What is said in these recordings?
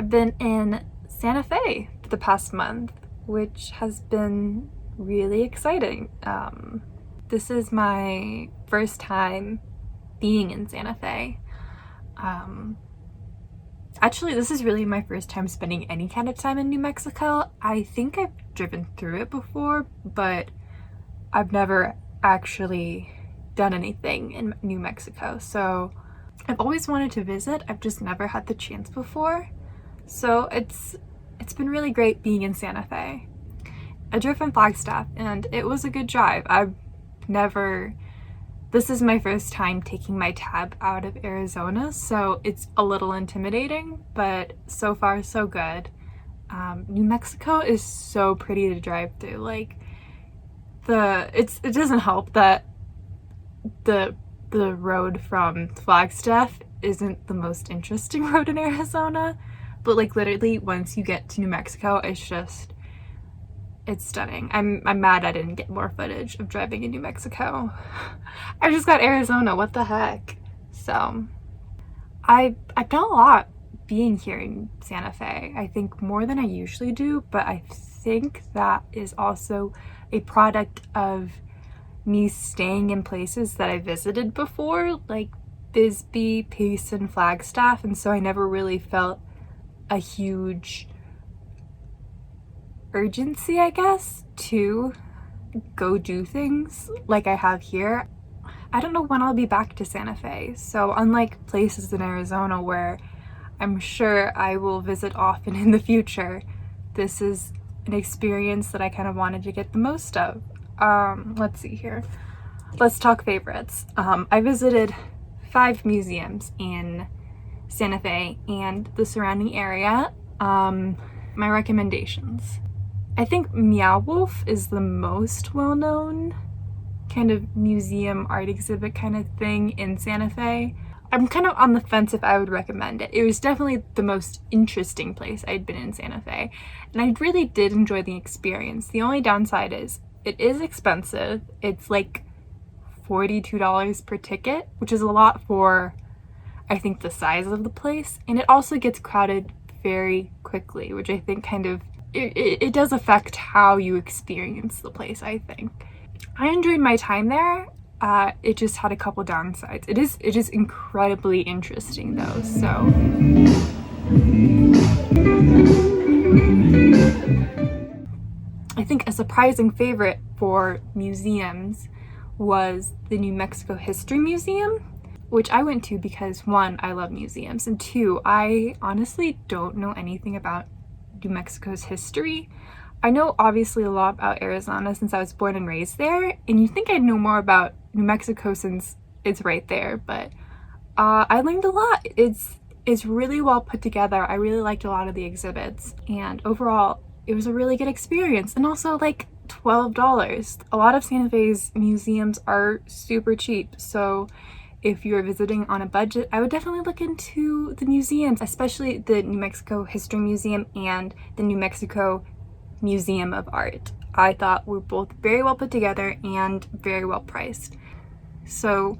I've been in Santa Fe for the past month, which has been really exciting. This is my first time being in Santa Fe. Actually, this is really my first time spending any kind of time in New Mexico. I think I've driven through it before, but I've never actually done anything in New Mexico. So I've always wanted to visit. I've just never had the chance before. So it's been really great being in Santa Fe. I drove from Flagstaff and it was a good drive. This is my first time taking my tab out of Arizona, so it's a little intimidating, but so far so good. New Mexico is so pretty to drive through. Like it doesn't help that the road from Flagstaff isn't the most interesting road in Arizona, but like literally once you get to New Mexico, it's stunning. I'm mad I didn't get more footage of driving in New Mexico. I just got Arizona, what the heck? So I've done a lot being here in Santa Fe. I think more than I usually do, but I think that is also a product of me staying in places that I visited before, like Bisbee, Pace, and Flagstaff, and so I never really felt a huge urgency, I guess, to go do things like I have here. I don't know when I'll be back to Santa Fe, so unlike places in Arizona where I'm sure I will visit often in the future, this is an experience that I kind of wanted to get the most of. Let's see here. Let's talk favorites. I visited 5 museums in Santa Fe and the surrounding area. My recommendations. I think Meow Wolf is the most well-known kind of museum art exhibit kind of thing in Santa Fe. I'm kind of on the fence if I would recommend it. It was definitely the most interesting place I'd been in Santa Fe, and I really did enjoy the experience. The only downside is it is expensive. It's like $42 per ticket, which is a lot for, I think, the size of the place, and it also gets crowded very quickly, which I think kind of it does affect how you experience the place, I think. I enjoyed my time there. It just had a couple downsides. It is incredibly interesting though, so. I think a surprising favorite for museums was the New Mexico History Museum, which I went to because 1, I love museums, and 2, I honestly don't know anything about New Mexico's history. I know obviously a lot about Arizona since I was born and raised there, and you'd think I'd know more about New Mexico since it's right there, but I learned a lot. It's really well put together. I really liked a lot of the exhibits, and overall it was a really good experience. And also like $12. A lot of Santa Fe's museums are super cheap, so if you're visiting on a budget, I would definitely look into the museums, especially the New Mexico History Museum and the New Mexico Museum of Art. I thought were both very well put together and very well priced. So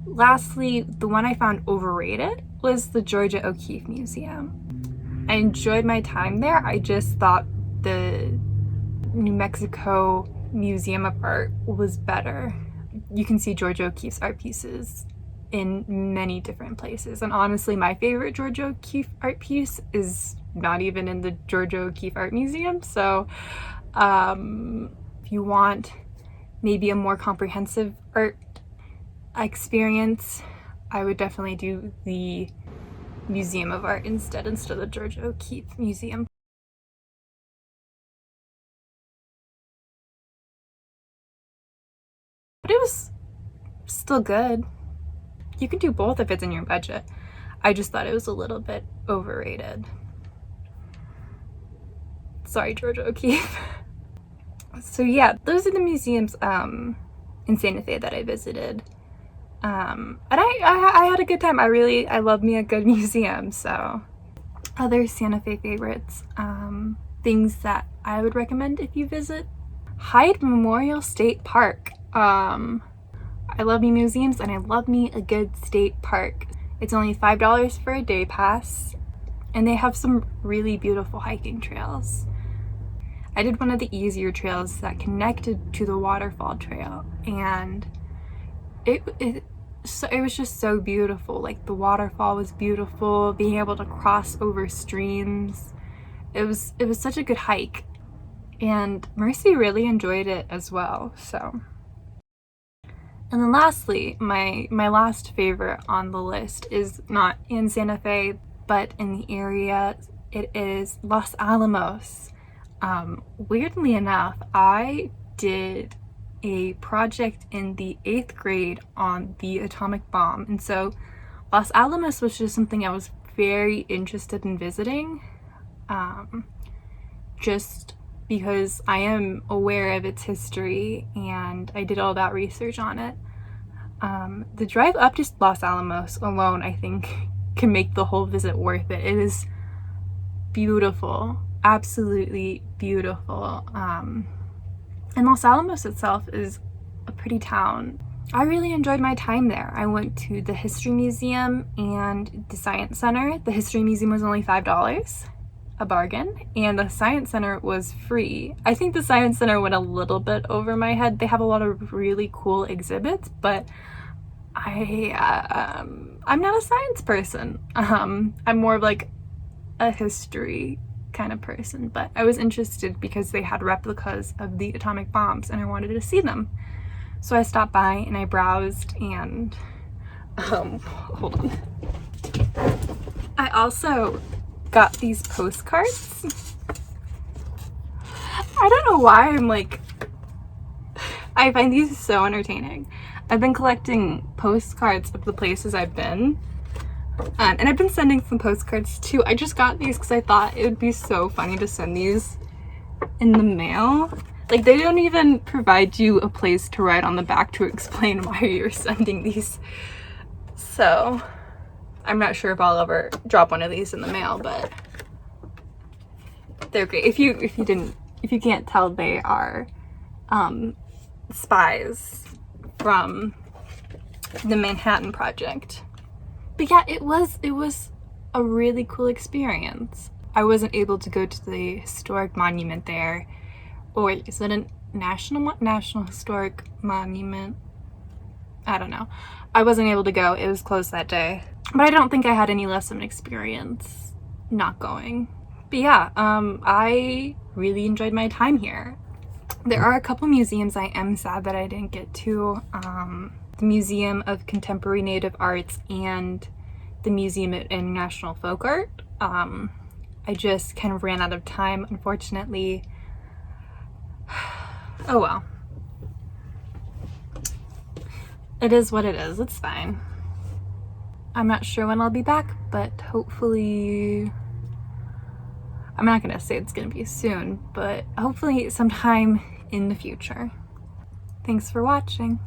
lastly, the one I found overrated was the Georgia O'Keeffe Museum. I enjoyed my time there. I just thought the New Mexico Museum of Art was better. You can see Georgia O'Keeffe's art pieces in many different places, and honestly my favorite Georgia O'Keeffe art piece is not even in the Georgia O'Keeffe Art Museum. So if you want maybe a more comprehensive art experience, I would definitely do the Museum of Art instead of the Georgia O'Keeffe Museum. But it was still good. You can do both if it's in your budget. I just thought it was a little bit overrated. Sorry, Georgia O'Keeffe. So yeah, those are the museums in Santa Fe that I visited. And I had a good time. I love me a good museum. So other Santa Fe favorites, things that I would recommend if you visit: Hyde Memorial State Park. I love me museums and I love me a good state park. It's only $5 for a day pass. and they have some really beautiful hiking trails. I did one of the easier trails that connected to the waterfall trail, and it was just so beautiful. Like, the waterfall was beautiful, being able to cross over streams. It was such a good hike, and Mercy really enjoyed it as well. So, and then lastly, my last favorite on the list is not in Santa Fe, but in the area. It is Los Alamos. Weirdly enough, I did a project in the 8th grade on the atomic bomb, and so Los Alamos was just something I was very interested in visiting, just because I am aware of its history and I did all that research on it. The drive up to Los Alamos alone, I think, can make the whole visit worth it. It is beautiful, absolutely beautiful. And Los Alamos itself is a pretty town. I really enjoyed my time there. I went to the History Museum and the Science Center. The History Museum was only $5, a bargain, and the Science Center was free. I think the Science Center went a little bit over my head. They have a lot of really cool exhibits, but I'm not a science person. I'm more of like a history kind of person, but I was interested because they had replicas of the atomic bombs and I wanted to see them. So I stopped by and I browsed, and hold on. I also got these postcards. I don't know why I find these so entertaining. I've been collecting postcards of the places I've been. And I've been sending some postcards too. I just got these because I thought it would be so funny to send these in the mail. Like, they don't even provide you a place to write on the back to explain why you're sending these. So, I'm not sure if I'll ever drop one of these in the mail, but they're great. If you can't tell, they are spies from the Manhattan Project. But yeah, it was a really cool experience. I wasn't able to go to the historic monument there. Or wait, is it a national historic monument? I don't know. I wasn't able to go. It was closed that day. But I don't think I had any less of an experience not going. But yeah, I really enjoyed my time here. There are a couple museums I am sad that I didn't get to. The Museum of Contemporary Native Arts and the Museum of International Folk Art. I just kind of ran out of time, unfortunately. Oh well. It is what it is. It's fine. I'm not sure when I'll be back, but hopefully... I'm not gonna say it's gonna be soon, but hopefully sometime in the future. Thanks for watching.